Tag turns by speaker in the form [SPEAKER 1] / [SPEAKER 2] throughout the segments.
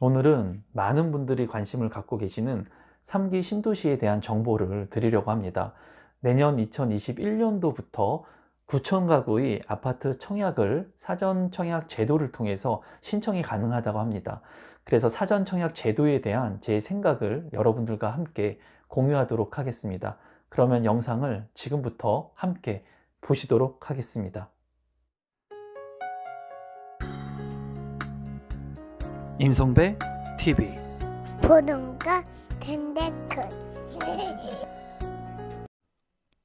[SPEAKER 1] 오늘은 많은 분들이 관심을 갖고 계시는 3기 신도시에 대한 정보를 드리려고 합니다. 내년 2021년도부터 9천 가구의 아파트 청약을 사전 청약 제도를 통해서 신청이 가능하다고 합니다. 그래서 사전 청약 제도에 대한 제 생각을 여러분들과 함께 공유하도록 하겠습니다. 그러면 영상을 지금부터 함께 보시도록 하겠습니다. 임성배 TV
[SPEAKER 2] 보는가 텐데크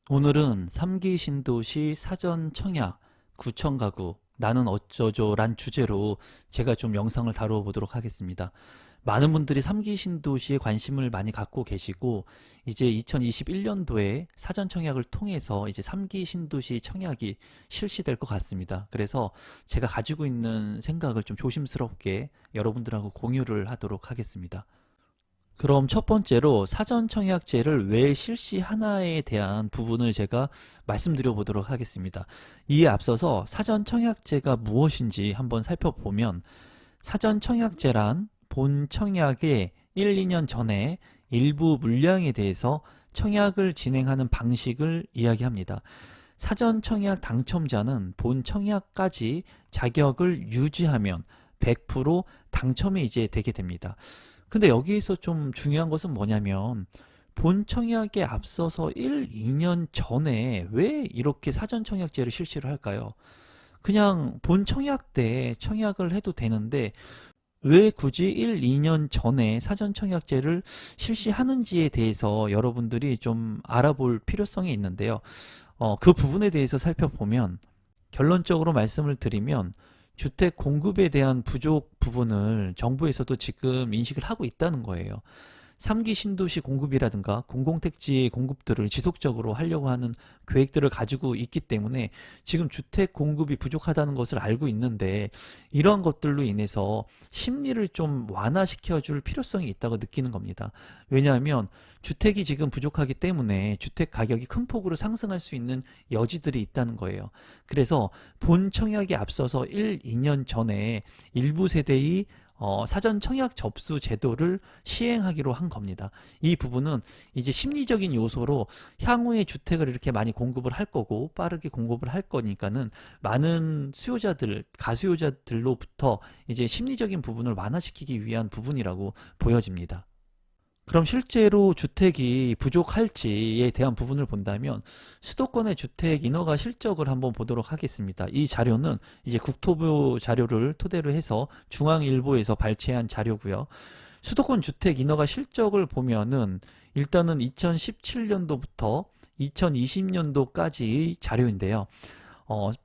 [SPEAKER 1] 오늘은 3기 신도시 사전 청약 9천 가구 나는 어쩌죠 란 주제로 제가 좀 영상을 다루어 보도록 하겠습니다. 많은 분들이 3기 신도시에 관심을 많이 갖고 계시고 이제 2021년도에 사전 청약을 통해서 이제 3기 신도시 청약이 실시될 것 같습니다. 그래서 제가 가지고 있는 생각을 좀 조심스럽게 여러분들하고 공유를 하도록 하겠습니다. 그럼 첫 번째로 사전 청약제를 왜 실시하나에 대한 부분을 제가 말씀드려 보도록 하겠습니다. 이에 앞서서 사전 청약제가 무엇인지 한번 살펴보면 사전 청약제란 본 청약의 1, 2년 전에 일부 물량에 대해서 청약을 진행하는 방식을 이야기합니다. 사전 청약 당첨자는 본 청약까지 자격을 유지하면 100% 당첨이 이제 되게 됩니다. 근데 여기에서 좀 중요한 것은 뭐냐면 본 청약에 앞서서 1, 2년 전에 왜 이렇게 사전 청약제를 실시를 할까요? 그냥 본 청약 때 청약을 해도 되는데 왜 굳이 1, 2년 전에 사전 청약제를 실시하는지에 대해서 여러분들이 좀 알아볼 필요성이 있는데요. 그 부분에 대해서 살펴보면 결론적으로 말씀을 드리면 주택 공급에 대한 부족 부분을 정부에서도 지금 인식을 하고 있다는 거예요. 3기 신도시 공급이라든가 공공택지 공급들을 지속적으로 하려고 하는 계획들을 가지고 있기 때문에 지금 주택 공급이 부족하다는 것을 알고 있는데 이러한 것들로 인해서 심리를 좀 완화시켜 줄 필요성이 있다고 느끼는 겁니다. 왜냐하면 주택이 지금 부족하기 때문에 주택 가격이 큰 폭으로 상승할 수 있는 여지들이 있다는 거예요. 그래서 본 청약에 앞서서 1, 2년 전에 일부 세대의 사전 청약 접수 제도를 시행하기로 한 겁니다. 이 부분은 이제 심리적인 요소로 향후에 주택을 이렇게 많이 공급을 할 거고 빠르게 공급을 할 거니까는 많은 수요자들, 가수요자들로부터 이제 심리적인 부분을 완화시키기 위한 부분이라고 보여집니다. 그럼 실제로 주택이 부족할지에 대한 부분을 본다면 수도권의 주택 인허가 실적을 한번 보도록 하겠습니다. 이 자료는 이제 국토부 자료를 토대로 해서 중앙일보에서 발췌한 자료고요. 수도권 주택 인허가 실적을 보면은 일단은 2017년도부터 2020년도까지의 자료인데요.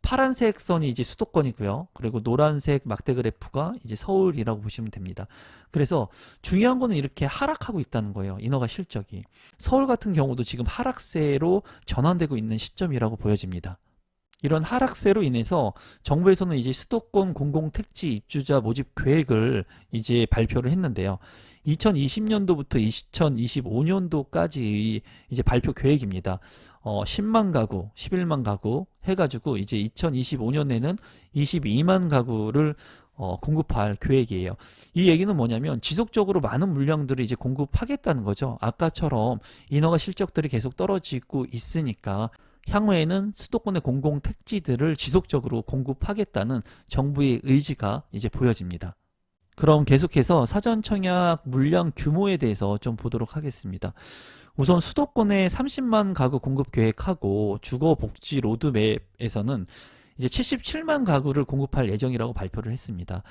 [SPEAKER 1] 파란색 선이 이제 수도권이고요. 그리고 노란색 막대 그래프가 이제 서울이라고 보시면 됩니다. 그래서 중요한 거는 이렇게 하락하고 있다는 거예요. 인허가 실적이. 서울 같은 경우도 지금 하락세로 전환되고 있는 시점이라고 보여집니다. 이런 하락세로 인해서 정부에서는 이제 수도권 공공택지 입주자 모집 계획을 이제 발표를 했는데요. 2020년도부터 2025년도까지 이제 발표 계획입니다. 10만 가구, 11만 가구 해가지고 이제 2025년에는 22만 가구를 공급할 계획이에요. 이 얘기는 뭐냐면 지속적으로 많은 물량들을 이제 공급하겠다는 거죠. 아까처럼 인허가 실적들이 계속 떨어지고 있으니까 향후에는 수도권의 공공택지들을 지속적으로 공급하겠다는 정부의 의지가 이제 보여집니다. 그럼 계속해서 사전 청약 물량 규모에 대해서 좀 보도록 하겠습니다. 우선 수도권의 30만 가구 공급 계획하고 주거복지 로드맵에서는 이제 77만 가구를 공급할 예정이라고 발표를 했습니다.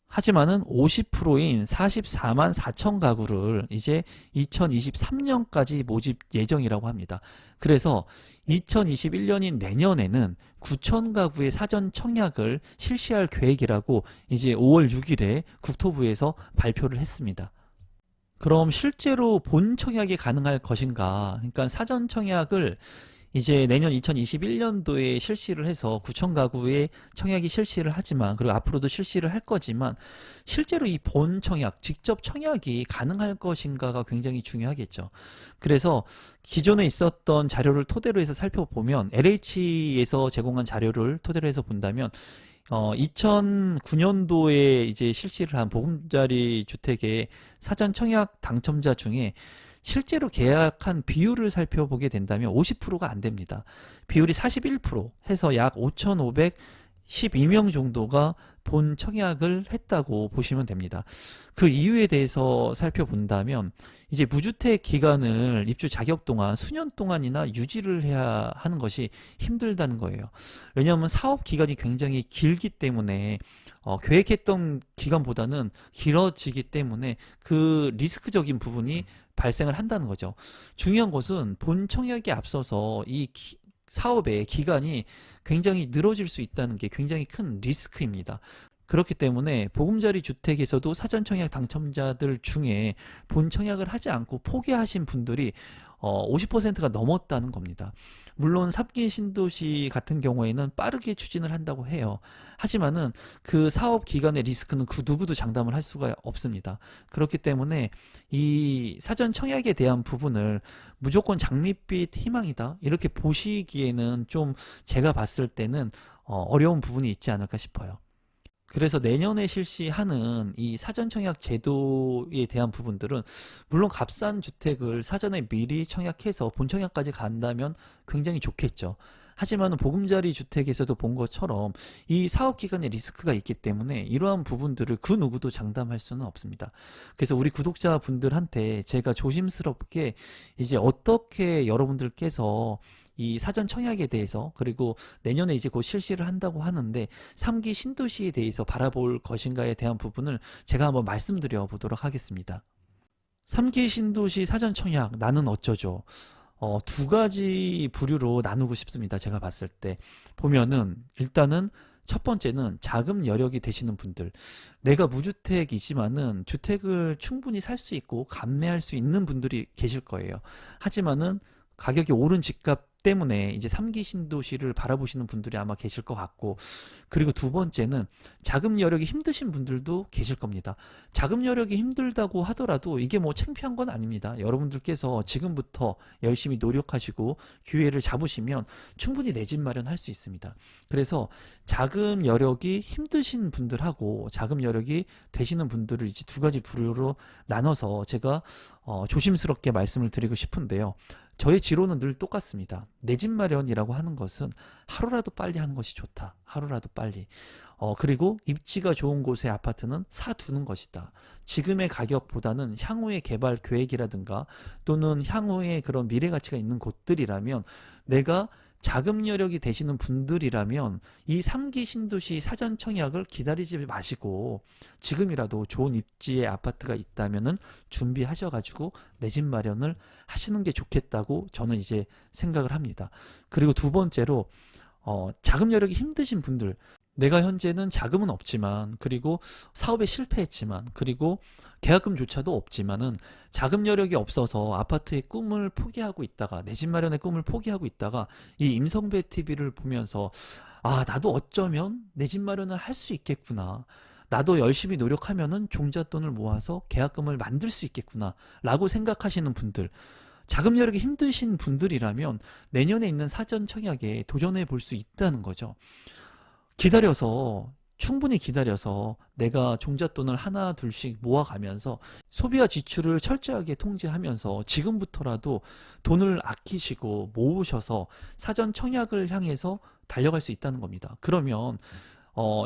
[SPEAKER 1] 하지만은 50%인 44만 4천 가구를 이제 2023년까지 모집 예정이라고 합니다. 그래서 2021년인 내년에는 9천 가구의 사전 청약을 실시할 계획이라고 이제 5월 6일에 국토부에서 발표를 했습니다. 그럼 실제로 본 청약이 가능할 것인가? 그러니까 사전 청약을 이제 내년 2021년도에 실시를 해서 9천 가구의 청약이 실시를 하지만 그리고 앞으로도 실시를 할 거지만 실제로 이 본 청약, 직접 청약이 가능할 것인가가 굉장히 중요하겠죠. 그래서 기존에 있었던 자료를 토대로 해서 살펴보면 LH에서 제공한 자료를 토대로 해서 본다면 2009년도에 이제 실시를 한 보금자리 주택의 사전 청약 당첨자 중에 실제로 계약한 비율을 살펴보게 된다면 50%가 안 됩니다. 비율이 41% 해서 약 5,512명 정도가 본 청약을 했다고 보시면 됩니다. 그 이유에 대해서 살펴본다면 이제 무주택 기간을 입주 자격 동안 수년 동안이나 유지를 해야 하는 것이 힘들다는 거예요. 왜냐하면 사업 기간이 굉장히 길기 때문에 계획했던 기간보다는 길어지기 때문에 그 리스크적인 부분이 발생을 한다는 거죠. 중요한 것은 본 청약에 앞서서 이 사업의 기간이 굉장히 늘어질 수 있다는 게 굉장히 큰 리스크입니다. 그렇기 때문에 보금자리 주택에서도 사전 청약 당첨자들 중에 본 청약을 하지 않고 포기하신 분들이 50%가 넘었다는 겁니다. 물론 3기 신도시 같은 경우에는 빠르게 추진을 한다고 해요. 하지만은 그 사업 기간의 리스크는 그 누구도 장담을 할 수가 없습니다. 그렇기 때문에 이 사전 청약에 대한 부분을 무조건 장밋빛 희망이다 이렇게 보시기에는 좀 제가 봤을 때는 어려운 부분이 있지 않을까 싶어요. 그래서 내년에 실시하는 이 사전청약 제도에 대한 부분들은 물론 값싼 주택을 사전에 미리 청약해서 본청약까지 간다면 굉장히 좋겠죠. 하지만 보금자리 주택에서도 본 것처럼 이 사업 기간에 리스크가 있기 때문에 이러한 부분들을 그 누구도 장담할 수는 없습니다. 그래서 우리 구독자분들한테 제가 조심스럽게 이제 어떻게 여러분들께서 이 사전 청약에 대해서 그리고 내년에 이제 곧 실시를 한다고 하는데 3기 신도시에 대해서 바라볼 것인가에 대한 부분을 제가 한번 말씀드려 보도록 하겠습니다. 3기 신도시 사전 청약 나는 어쩌죠? 두 가지 부류로 나누고 싶습니다. 제가 봤을 때 보면은 일단은 첫 번째는 자금 여력이 되시는 분들, 내가 무주택이지만은 주택을 충분히 살 수 있고 감내할 수 있는 분들이 계실 거예요. 하지만은 가격이 오른 집값 때문에 이제 3기 신도시를 바라보시는 분들이 아마 계실 것 같고, 그리고 두 번째는 자금 여력이 힘드신 분들도 계실 겁니다. 자금 여력이 힘들다고 하더라도 이게 뭐 창피한 건 아닙니다. 여러분들께서 지금부터 열심히 노력하시고 기회를 잡으시면 충분히 내 집 마련할 수 있습니다. 그래서 자금 여력이 힘드신 분들하고 자금 여력이 되시는 분들을 이제 두 가지 부류로 나눠서 제가 조심스럽게 말씀을 드리고 싶은데요. 저의 지론은 늘 똑같습니다. 내 집 마련이라고 하는 것은 하루라도 빨리 하는 것이 좋다. 하루라도 빨리. 그리고 입지가 좋은 곳의 아파트는 사두는 것이다. 지금의 가격보다는 향후의 개발 계획이라든가 또는 향후의 그런 미래 가치가 있는 곳들이라면 내가 자금 여력이 되시는 분들이라면 이 3기 신도시 사전 청약을 기다리지 마시고 지금이라도 좋은 입지의 아파트가 있다면은 준비하셔가지고 내 집 마련을 하시는 게 좋겠다고 저는 이제 생각을 합니다. 그리고 두 번째로 자금 여력이 힘드신 분들, 내가 현재는 자금은 없지만 그리고 사업에 실패했지만 그리고 계약금조차도 없지만은 자금 여력이 없어서 아파트의 꿈을 포기하고 있다가 내 집 마련의 꿈을 포기하고 있다가 이 임성배 TV를 보면서 나도 어쩌면 내 집 마련을 할 수 있겠구나, 나도 열심히 노력하면은 종잣돈을 모아서 계약금을 만들 수 있겠구나 라고 생각하시는 분들, 자금 여력이 힘드신 분들이라면 내년에 있는 사전 청약에 도전해 볼 수 있다는 거죠. 충분히 기다려서 내가 종잣돈을 하나 둘씩 모아가면서 소비와 지출을 철저하게 통제하면서 지금부터라도 돈을 아끼시고 모으셔서 사전 청약을 향해서 달려갈 수 있다는 겁니다. 그러면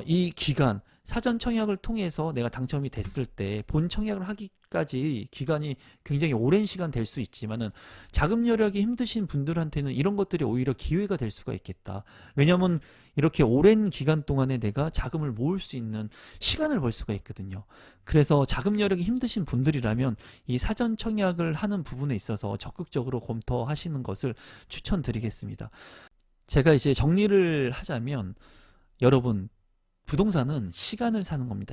[SPEAKER 1] 이 기간, 사전 청약을 통해서 내가 당첨이 됐을 때 본 청약을 하기까지 기간이 굉장히 오랜 시간 될 수 있지만은 자금 여력이 힘드신 분들한테는 이런 것들이 오히려 기회가 될 수가 있겠다. 왜냐하면 이렇게 오랜 기간 동안에 내가 자금을 모을 수 있는 시간을 벌 수가 있거든요. 그래서 자금 여력이 힘드신 분들이라면 이 사전 청약을 하는 부분에 있어서 적극적으로 검토하시는 것을 추천드리겠습니다. 제가 이제 정리를 하자면 여러분, 부동산은 시간을 사는 겁니다.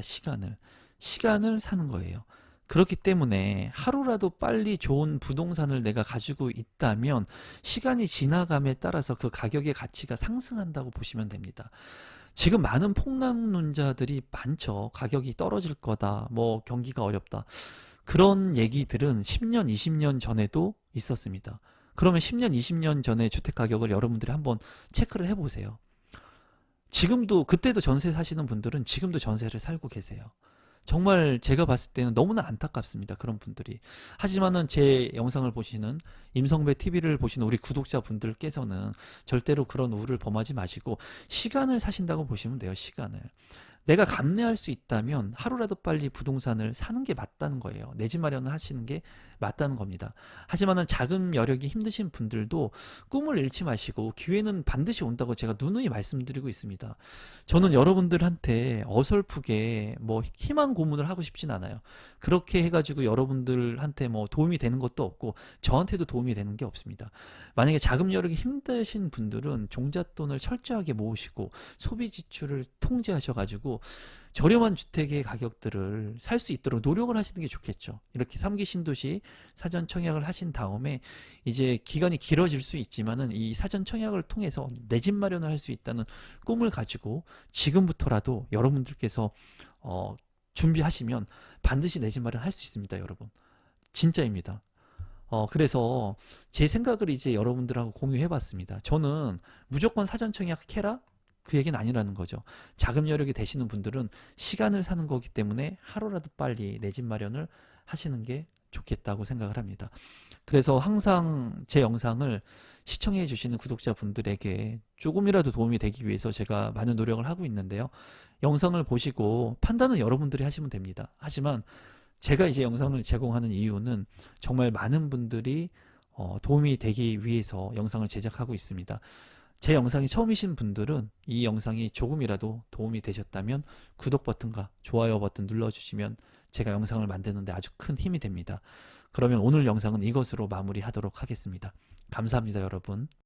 [SPEAKER 1] 시간을 사는 거예요. 그렇기 때문에 하루라도 빨리 좋은 부동산을 내가 가지고 있다면 시간이 지나감에 따라서 그 가격의 가치가 상승한다고 보시면 됩니다. 지금 많은 폭락론자들이 많죠. 가격이 떨어질 거다, 뭐 경기가 어렵다, 그런 얘기들은 10년, 20년 전에도 있었습니다. 그러면 10년, 20년 전에 주택 가격을 여러분들이 한번 체크를 해보세요. 지금도 그때도 전세 사시는 분들은 지금도 전세를 살고 계세요. 정말 제가 봤을 때는 너무나 안타깝습니다. 그런 분들이. 하지만은 제 영상을 보시는 임성배 TV를 보시는 우리 구독자분들께서는 절대로 그런 우를 범하지 마시고 시간을 사신다고 보시면 돼요. 시간을. 내가 감내할 수 있다면 하루라도 빨리 부동산을 사는 게 맞다는 거예요. 내 집 마련을 하시는 게 맞다는 겁니다. 하지만은 자금 여력이 힘드신 분들도 꿈을 잃지 마시고 기회는 반드시 온다고 제가 누누이 말씀드리고 있습니다. 저는 여러분들한테 어설프게 뭐 희망 고문을 하고 싶진 않아요. 그렇게 해가지고 여러분들한테 뭐 도움이 되는 것도 없고 저한테도 도움이 되는 게 없습니다. 만약에 자금 여력이 힘드신 분들은 종잣돈을 철저하게 모으시고 소비 지출을 통제하셔가지고 저렴한 주택의 가격들을 살 수 있도록 노력을 하시는 게 좋겠죠. 이렇게 3기 신도시 사전 청약을 하신 다음에 이제 기간이 길어질 수 있지만은 이 사전 청약을 통해서 내 집 마련을 할 수 있다는 꿈을 가지고 지금부터라도 여러분들께서 준비하시면 반드시 내 집 마련 할 수 있습니다, 여러분. 진짜입니다. 그래서 제 생각을 이제 여러분들하고 공유해 봤습니다. 저는 무조건 사전 청약해라? 그 얘기는 아니라는 거죠. 자금 여력이 되시는 분들은 시간을 사는 거기 때문에 하루라도 빨리 내 집 마련을 하시는 게 좋겠다고 생각을 합니다. 그래서 항상 제 영상을 시청해 주시는 구독자분들에게 조금이라도 도움이 되기 위해서 제가 많은 노력을 하고 있는데요. 영상을 보시고 판단은 여러분들이 하시면 됩니다. 하지만 제가 이제 영상을 제공하는 이유는 정말 많은 분들이 도움이 되기 위해서 영상을 제작하고 있습니다. 제 영상이 처음이신 분들은 이 영상이 조금이라도 도움이 되셨다면 구독 버튼과 좋아요 버튼 눌러주시면 제가 영상을 만드는데 아주 큰 힘이 됩니다. 그러면 오늘 영상은 이것으로 마무리하도록 하겠습니다. 감사합니다, 여러분.